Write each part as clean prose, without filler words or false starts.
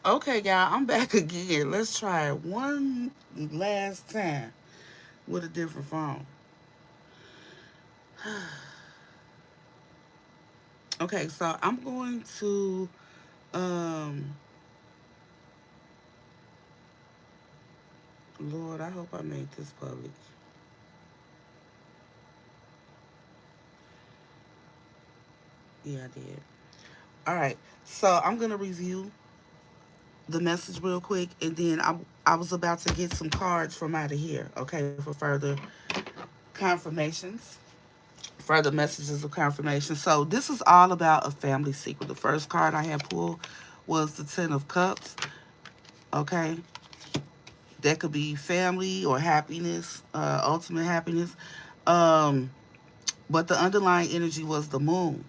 Okay, y'all, I'm back again. Let's try it one last time with a different phone. Okay, so I'm going to um Lord, I hope I made this public. Yeah, I did. All right. So I'm gonna review the message real quick, and then I was about to get some cards from out of here. Okay, for further confirmations, further messages of confirmation. So this is all about a family secret. The first card I had pulled was the Ten of Cups. Okay, that could be family or happiness, ultimate happiness. Um, but the underlying energy was the moon.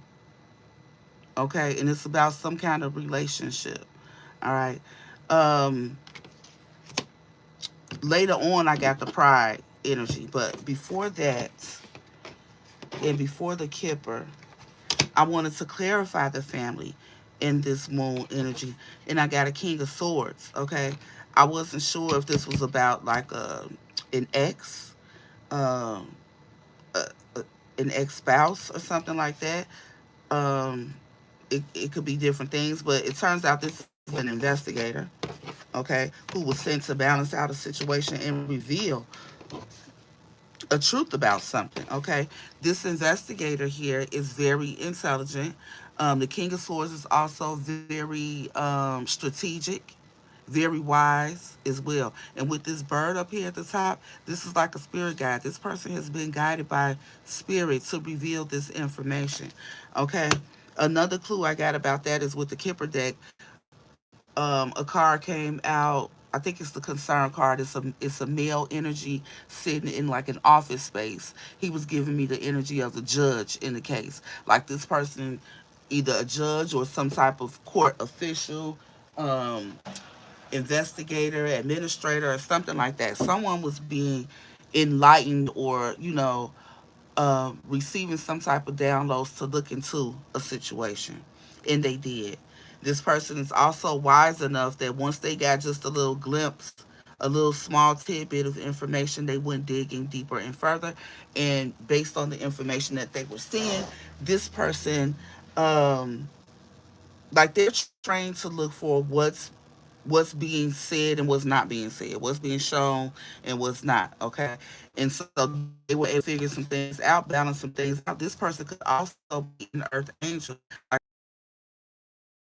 Okay, and it's about some kind of relationship. All right. Um, Later on, I got the pride energy, but before that, and before the Kipper, I wanted to clarify the family in this moon energy, and I got a King of Swords. Okay, I wasn't sure if this was about like an ex, um, uh, an ex spouse or something like that. Um, it could be different things, but it turns out this is an investigator, okay, who was sent to balance out a situation and reveal a truth about something. Okay, this investigator here is very intelligent. The King of Swords is also very strategic, very wise as well. And with this bird up here at the top, this is like a spirit guide. This person has been guided by spirit to reveal this information. Okay. Another clue I got about that is with the Kipper deck, a card came out. I think it's the concern card. It's a male energy sitting in like an office space. He was giving me the energy of the judge in the case. Like this person, either a judge or some type of court official, um, investigator, administrator, or something like that. Someone was being enlightened or, receiving some type of downloads to look into a situation. And they did. This person is also wise enough that once they got just a little glimpse, a little small tidbit of information, they went digging deeper and further. And based on the information that they were seeing, this person, um, like they're trained to look for what's being said and what's not being said, what's being shown and what's not. Okay, and so they were able to figure some things out, balance some things out. This person could also be an earth angel. Like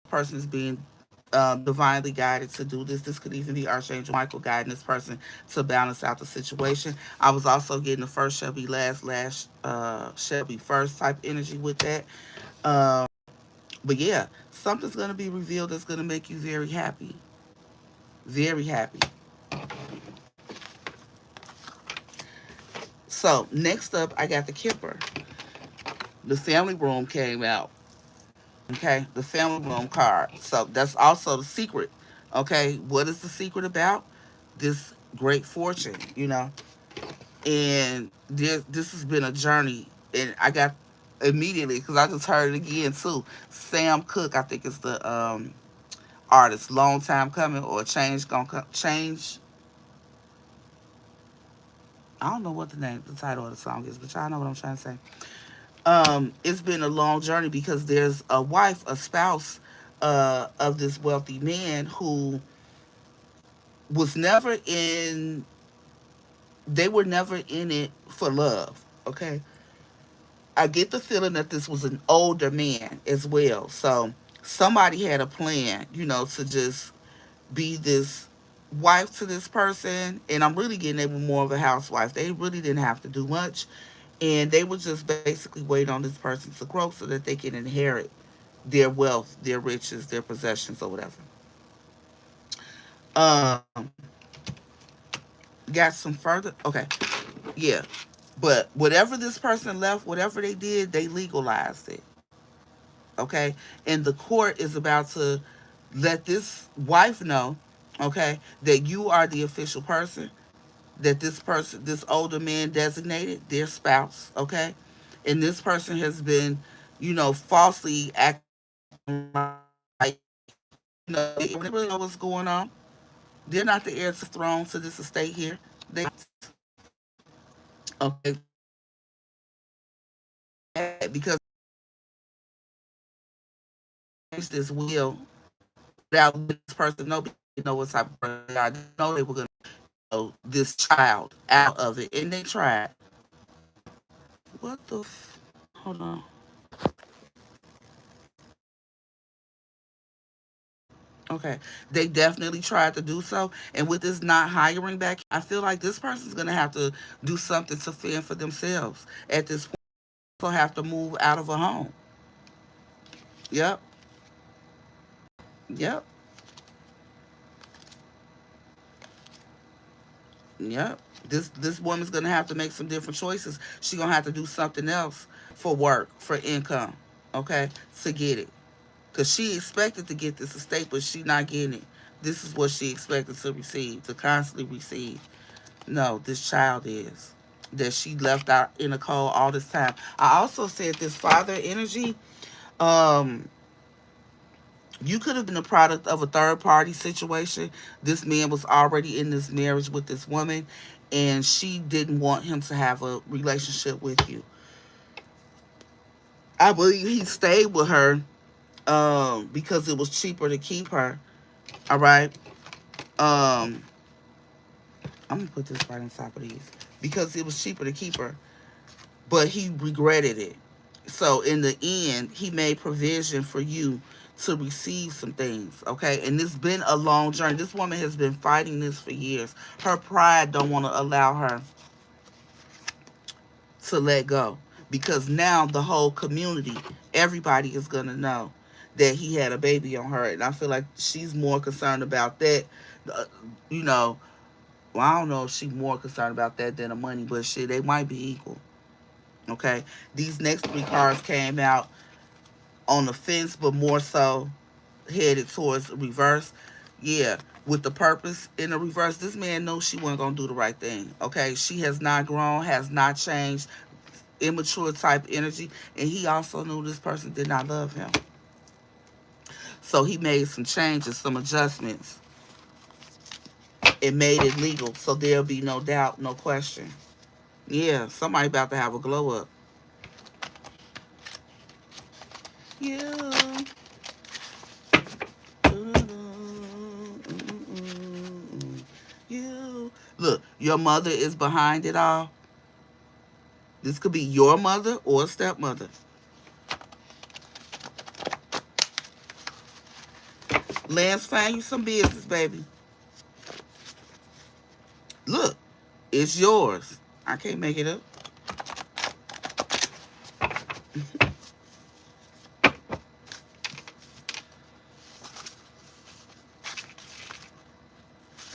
person is being divinely guided to do this. This could even be Archangel Michael guiding this person to balance out the situation. I was also getting the first shall be last, last shall be first type energy with that. Um, but yeah, something's gonna be revealed that's gonna make you very happy, very happy. So next up, I got the Kipper. The family room came out. Okay, the family room card. So that's also the secret. Okay, what is the secret about? This great fortune, and this has been a journey, and I got immediately because I just heard it again too. Sam Cooke, I think is the artist. Long time coming or change gonna come. Change. I don't know what the title of the song is, but y'all know what I'm trying to say. It's been a long journey because there's a wife, a spouse of this wealthy man who was never in, they were never in it for love. Okay. I get the feeling that this was an older man as well. So somebody had a plan, to just be this wife to this person. And I'm really getting they were more of a housewife. They really didn't have to do much. And they would just basically wait on this person to grow so that they can inherit their wealth, their riches, their possessions, or whatever. Um, got some further. Okay, yeah, but whatever this person left, whatever they did, they legalized it. Okay, and the court is about to let this wife know, okay, that you are the official person, that this person, this older man designated their spouse, okay, and this person has been, falsely acting like They really know what's going on. They're not the heir to this throne, to this estate here. They okay because this will without letting this person know, because they know what type of person they are. They know they were going to this child out of it, and they tried. What the? Hold on. Okay, they definitely tried to do so, and with this not hiring back, I feel like this person's gonna have to do something to fend for themselves. At this point, they'll have to move out of a home. Yep, yep, yep. This woman's gonna have to make some different choices. She gonna have to do something else for work, for income, okay, to get it. Cause she expected to get this estate, but she not getting it. This is what she expected to receive, to constantly receive. No, this child is. That she left out in the cold all this time. I also said this father energy, um, you could have been a product of a third party situation. This man was already in this marriage with this woman, and she didn't want him to have a relationship with you. I believe he stayed with her because it was cheaper to keep her. All right. Um, I'm gonna put this right on top of these because it was cheaper to keep her, but he regretted it. So in the end, he made provision for you to receive some things, okay? And it's been a long journey. This woman has been fighting this for years. Her pride don't want to allow her to let go because now the whole community, everybody is gonna know that he had a baby on her, and I feel like she's more concerned about that. Uh, you know, well, I don't know if she's more concerned about that than the money, but shit, they might be equal. Okay, these next three cards came out on the fence, but more so headed towards reverse. Yeah, with the purpose in the reverse, this man knows she wasn't gonna do the right thing. Okay, she has not grown, has not changed, immature type energy, and he also knew this person did not love him. So he made some changes, some adjustments, and made it legal. So there'll be no doubt, no question. Yeah, somebody about to have a glow up. Yeah. You look, your mother is behind it all. This could be your mother or stepmother. Lance, find you some business, baby. Look, it's yours. I can't make it up.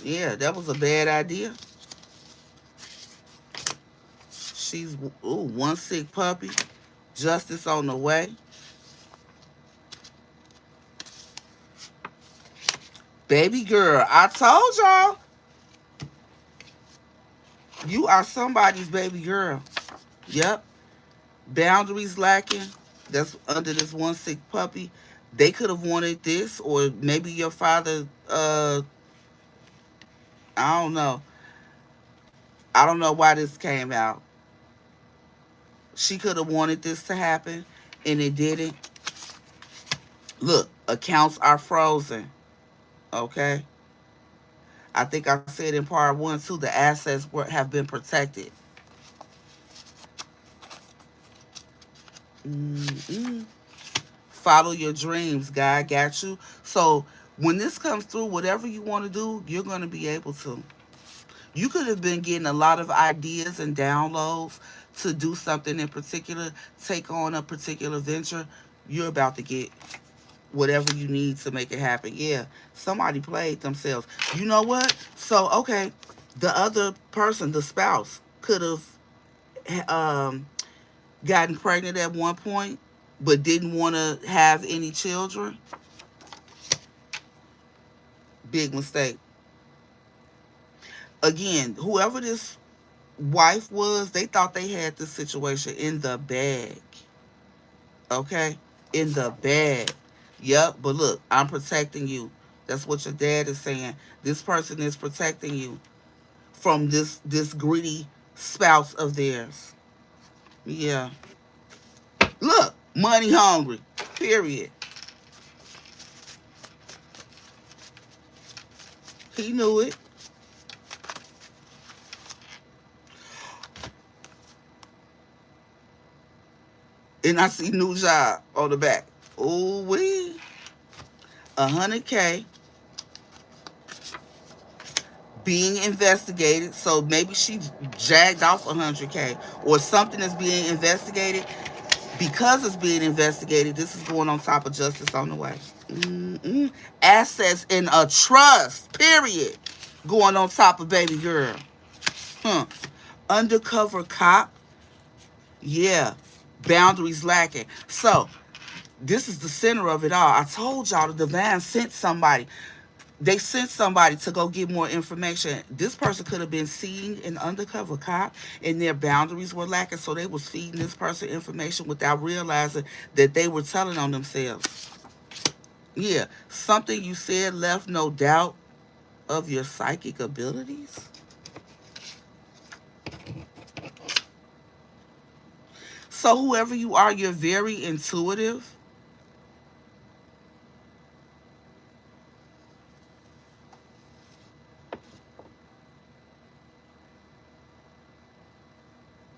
Yeah, that was a bad idea. She's one sick puppy. Justice on the way. Baby girl, I told y'all, you are somebody's baby girl. Yep. Boundaries lacking. That's under this one sick puppy. They could have wanted this, or maybe your father. I don't know. I don't know why this came out. She could have wanted this to happen, and it didn't. Look, accounts are frozen. Okay. I think I said in part one too. The assets have been protected. Mm-mm. Follow your dreams. God got you. So when this comes through, whatever you want to do, you're going to be able to. You could have been getting a lot of ideas and downloads to do something in particular, take on a particular venture. You're about to get whatever you need to make it happen. Yeah, somebody played themselves. You know what? So, okay, the other person, the spouse, could have gotten pregnant at one point, but didn't want to have any children. Big mistake. Again, whoever this wife was, they thought they had this situation in the bag. Okay? In the bag. Yep, but look, I'm protecting you. That's what your dad is saying. This person is protecting you from this greedy spouse of theirs. Yeah. Look, money hungry. Period. He knew it. And I see new job on the back. Ooh wee. 100K being investigated. So maybe she jagged off 100K or something is being investigated. Because it's being investigated, this is going on top of justice on the way. Mm-mm. Assets in a trust, period. Going on top of baby girl. Huh. Undercover cop. Yeah. Boundaries lacking. So, this is the center of it all. I told y'all the divine sent somebody. They sent somebody to go get more information. This person could have been seeing an undercover cop and their boundaries were lacking, so they was feeding this person information without realizing that they were telling on themselves. Yeah, something you said left no doubt of your psychic abilities. So whoever you are, you're very intuitive.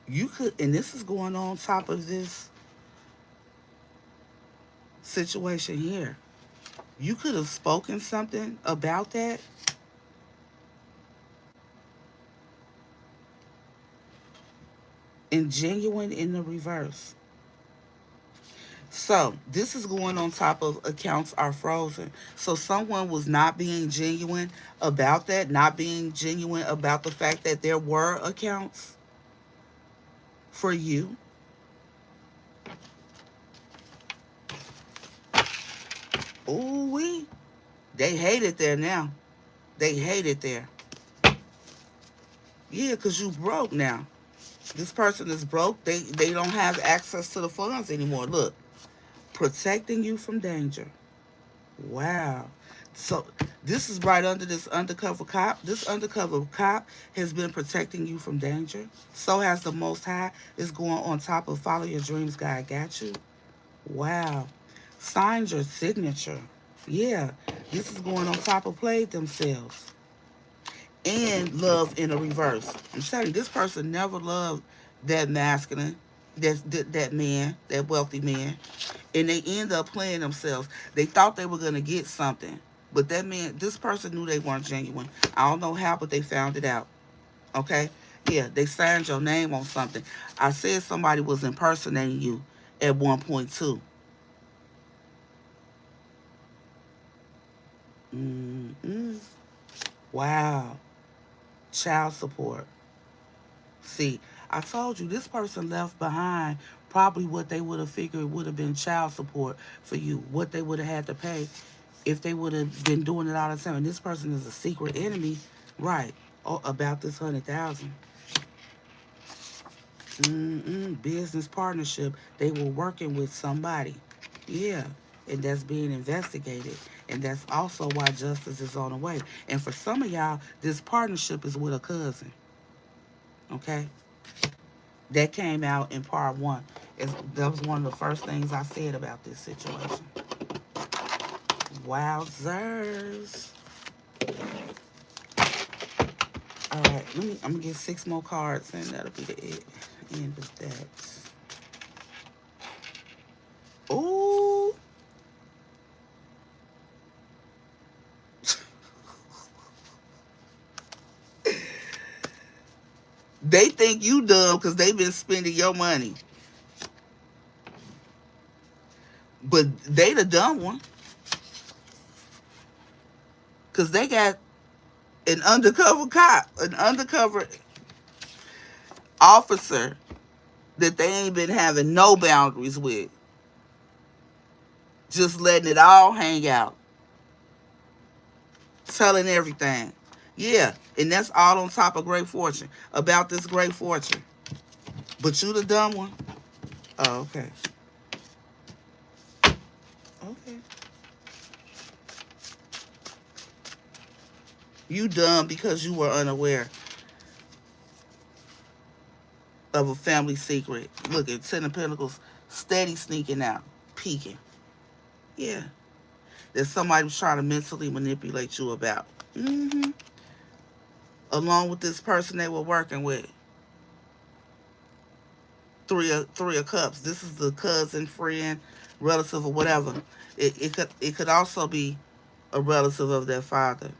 You could, and this is going on top of this situation here. You could have spoken something about that and genuine in the reverse. So this is going on top of accounts are frozen. So someone was not being genuine about that, not being genuine about the fact that there were accounts for you. Ooh wee. They hate it there now. They hate it there. Yeah, because you broke now. This person is broke. They don't have access to the funds anymore. Look, protecting you from danger. Wow. So this is right under this undercover cop. This undercover cop has been protecting you from danger. So has the Most High. Is going on top of follow your dreams. God got you. Wow. Signed your signature. Yeah. This is going on top of played themselves. And love in a reverse. I'm telling you, this person never loved that masculine, that man, that wealthy man, and they end up playing themselves. They thought they were gonna get something, but that man, this person knew they weren't genuine. I don't know how, but they found it out. Okay, yeah, they signed your name on something. I said somebody was impersonating you at one point too. Mm-mm. Wow, child support. See, I told you this person left behind probably what they would have figured would have been child support for you, what they would have had to pay if they would have been doing it all the time. And this person is a secret enemy, right? Oh, about this 100,000. Business partnership. They were working with somebody, yeah, and that's being investigated. And that's also why justice is on the way. And for some of y'all, this partnership is with a cousin. Okay, that came out in part one. That was one of the first things I said about this situation. Wowzers. All right, I'm gonna get 6 more cards and that'll be the end of that. Ooh. They think you dumb because they've been spending your money. But they the dumb one. Because they got an undercover cop, an undercover officer that they ain't been having no boundaries with. Just letting it all hang out. Telling everything. Yeah, and that's all on top of great fortune. About this great fortune. But you the dumb one? Oh, okay. Okay. You dumb because you were unaware of a family secret. Look at Ten of Pentacles steady sneaking out, peeking. Yeah. That somebody was trying to mentally manipulate you about. Mm-hmm. Along with this person they were working with. Three of Cups. This is the cousin, friend, relative, or whatever. It could also be a relative of their father.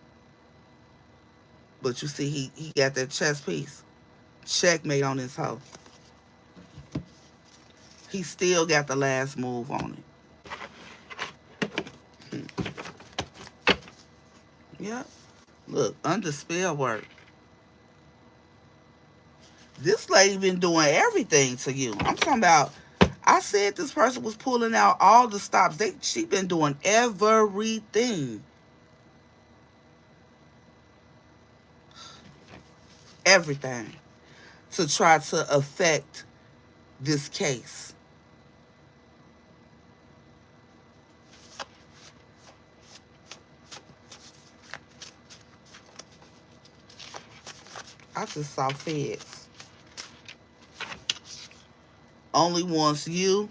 But you see, he got that chess piece. Checkmate on his hoe. He still got the last move on it. Yep. Look, under spell work. This lady been doing everything to you. I'm talking about. I said this person was pulling out all the stops. She been doing everything. Everything. To try to affect this case. I just saw feds. Only wants you,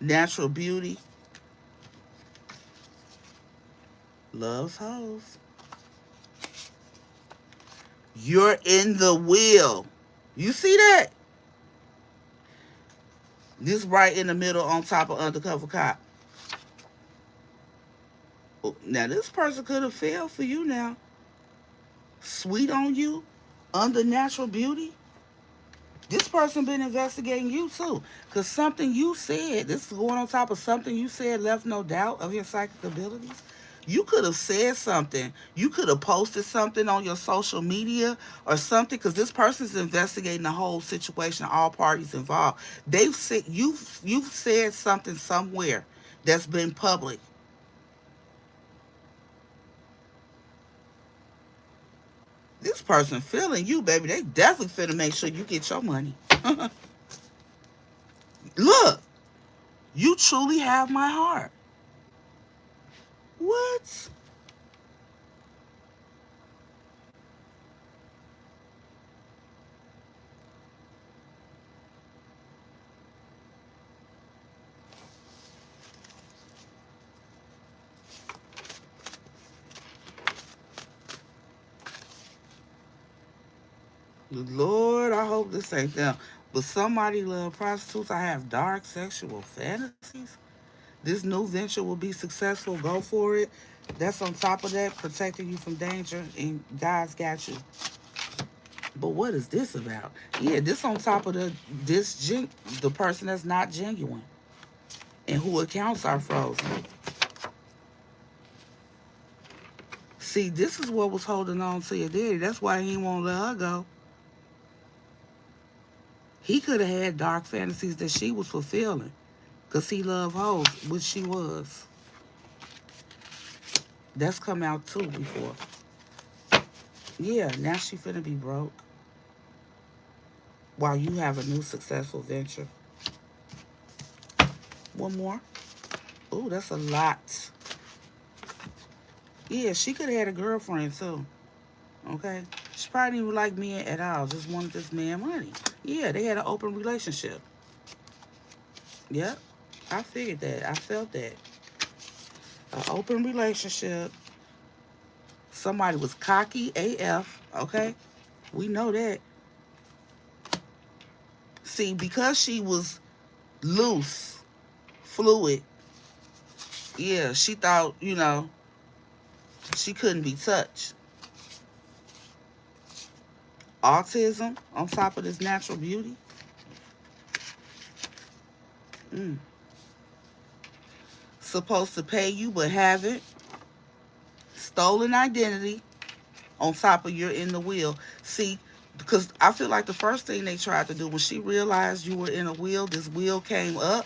natural beauty, loves hoes. You're in the wheel. You see that? This right in the middle on top of undercover cop. Now this person could have failed for you now. Sweet on you, under natural beauty. This person been investigating you too. Because something you said, this is going on top of something you said left no doubt of your psychic abilities. You could have said something. You could have posted something on your social media or something because this person's investigating the whole situation, all parties involved. They've said you've said something somewhere that's been public. This person feeling you, baby. They definitely finna make sure you get your money. Look, you truly have my heart. What? Lord, I hope this ain't them. But somebody love prostitutes. I have dark sexual fantasies. This new venture will be successful. Go for it. That's on top of that, protecting you from danger, and God's got you. But what is this about? Yeah, this on top of the person that's not genuine and who accounts are frozen. See, this is what was holding on to your daddy. That's why he won't let her go. He could have had dark fantasies that she was fulfilling because he loved hoes, which she was. That's come out too before. Yeah, now she finna be broke while you have a new successful venture. One more. Oh, that's a lot. Yeah, she could have had a girlfriend too. Okay? She probably didn't like men at all, just wanted this man money. Yeah, they had an open relationship. Yep. I figured that. I felt that. An open relationship. Somebody was cocky AF, okay? We know that. See, because she was loose, fluid, yeah, she thought, she couldn't be touched. Autism on top of this natural beauty. Mm. Supposed to pay you but haven't. Stolen identity on top of you're in the wheel. See, because I feel like the first thing they tried to do when she realized you were in a wheel, this wheel came up.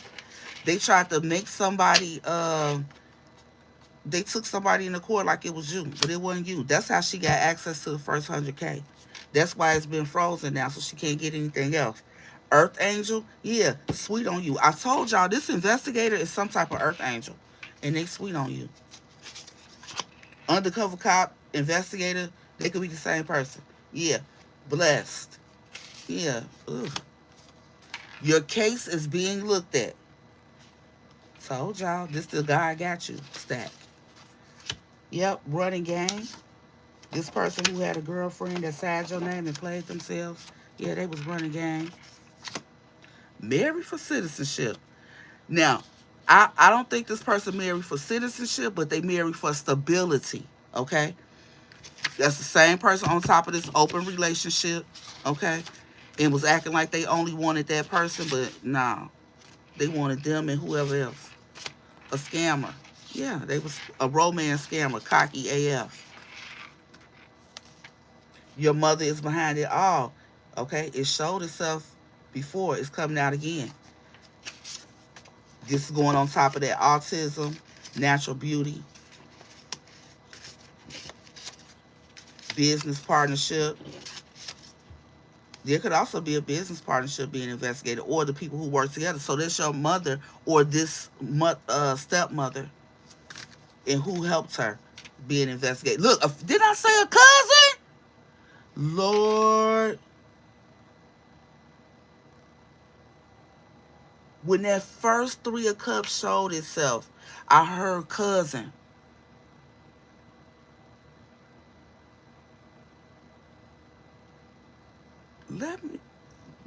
They tried to make somebody, they took somebody in the court like it was you, but it wasn't you. That's how she got access to the first 100K. That's why it's been frozen now, so she can't get anything else. Earth angel, yeah, sweet on you. I told y'all this investigator is some type of earth angel, and they sweet on you. Undercover cop, investigator, they could be the same person. Yeah, blessed. Yeah, ugh. Your case is being looked at. Told y'all, this the guy got you. Stack. Yep, running game. This person who had a girlfriend that signed your name and played themselves. Yeah, they was running game. Married for citizenship. Now, I don't think this person married for citizenship, but they married for stability. Okay? That's the same person on top of this open relationship. Okay? And was acting like they only wanted that person, but nah. They wanted them and whoever else. A scammer. Yeah, they was a romance scammer, cocky AF. Your mother is behind it all. Okay? It showed itself before. It's coming out again. This is going on top of that autism, natural beauty, business partnership. There could also be a business partnership being investigated, or the people who work together. So that's your mother or this stepmother, and who helped her being investigated. Look, did I say a cousin? Lord, when that first Three of Cups showed itself, I heard cousin. Let me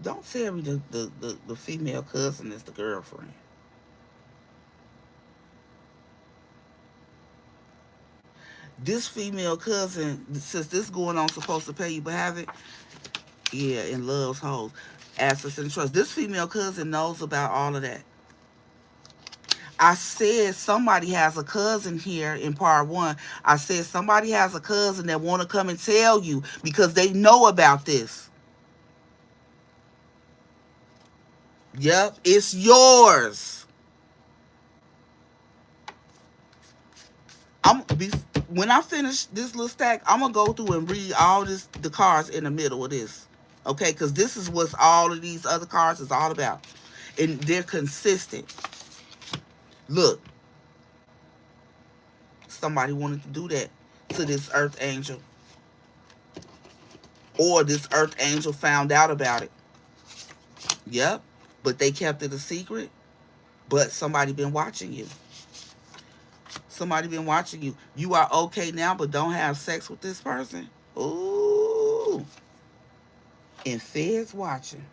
Don't tell me the female cousin is the girlfriend. This female cousin, since this going on, supposed to pay you, but have it, yeah, and loves hoes, assets and trust. This female cousin knows about all of that. I said somebody has a cousin here in part one. I said somebody has a cousin that want to come and tell you because they know about this. Yep, it's yours. I'm be, when I finish this little stack, I'm gonna go through and read all the cards in the middle of this. Okay, because this is what all of these other cards is all about. And they're consistent. Look, somebody wanted to do that to this earth angel. Or this earth angel found out about it. Yep. But they kept it a secret. But somebody been watching you. Somebody been watching you. You are okay now, but don't have sex with this person. Ooh. And feds watching.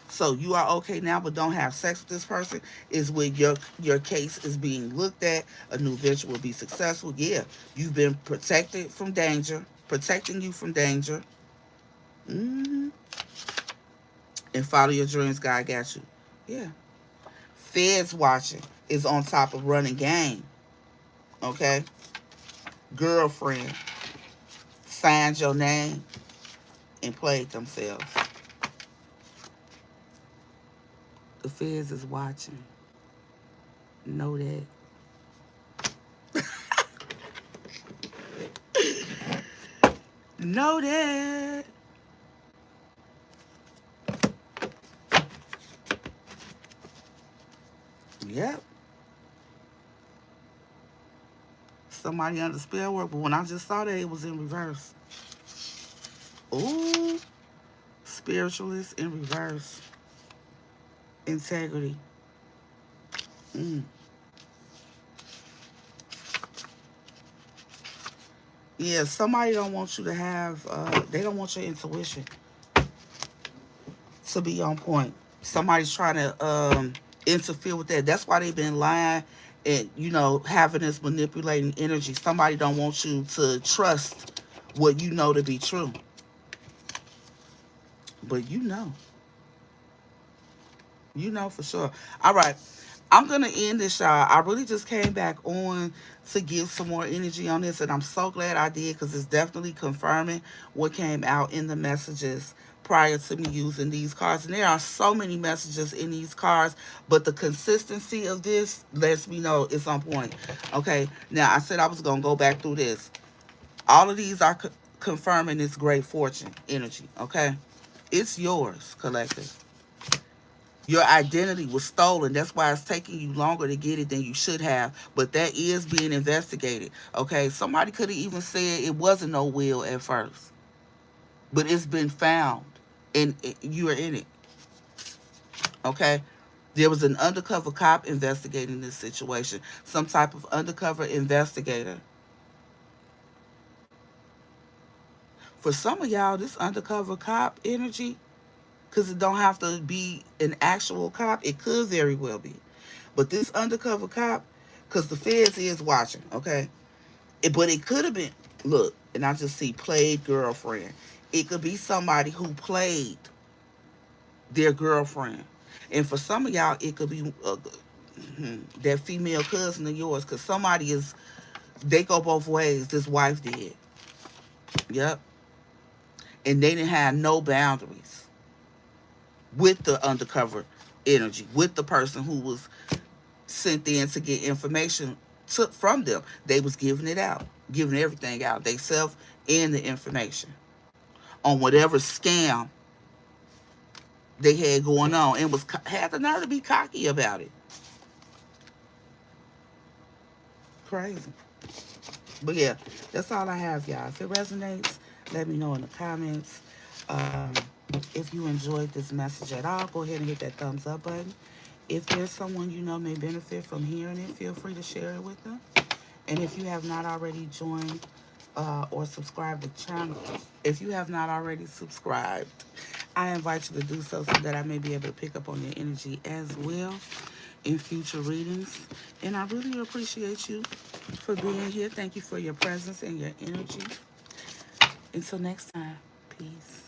So you are okay now, but don't have sex with this person is when your case is being looked at. A new venture will be successful. Yeah, you've been protected from danger, protecting you from danger. Mm-hmm. And follow your dreams. God got you. Yeah. Feds watching is on top of running game. Okay. Girlfriend signed your name and played themselves. The feds is watching. Know that. Know that. Yep. Somebody under spell work, but when I just saw that, it was in reverse. Ooh. Spiritualist in reverse. Integrity. Mm. Yeah, somebody don't want you to have, they don't want your intuition to be on point. Somebody's trying to interfere with that. That's why they've been lying and, having this manipulating energy. Somebody don't want you to trust what you know to be true. But you know. You know for sure. All right. I'm going to end this, y'all. I really just came back on to give some more energy on this, and I'm so glad I did because it's definitely confirming what came out in the messages prior to me using these cards. And there are so many messages in these cards, but the consistency of this lets me know it's on point. Okay, now I said I was going to go back through this. All of these are confirming this great fortune energy, okay? It's yours, collective. Your identity was stolen. That's why it's taking you longer to get it than you should have. But that is being investigated. Okay, somebody could have even said it wasn't no will at first, but it's been found, and you are in it. Okay, there was an undercover cop investigating this situation. Some type of undercover investigator. For some of y'all, this undercover cop energy, because it don't have to be an actual cop. It could very well be. But this undercover cop, because the feds is watching, okay? But it could have been, look, and I just see played girlfriend. It could be somebody who played their girlfriend. And for some of y'all, it could be that female cousin of yours, because somebody is, they go both ways. This wife did. Yep. And they didn't have no boundaries with the undercover energy, with the person who was sent in to get information from them. They was giving it out, giving everything out, they self and the information on whatever scam they had going on, and was had the nerve to be cocky about it. Crazy. But yeah, that's all I have, y'all. If it resonates, let me know in the comments. Um, if you enjoyed this message at all, go ahead and hit that thumbs up button. If there's someone you know may benefit from hearing it, feel free to share it with them. And if you have not already joined or subscribed to the channel, if you have not already subscribed, I invite you to do so that I may be able to pick up on your energy as well in future readings. And I really appreciate you for being here. Thank you for your presence and your energy. Until next time, peace.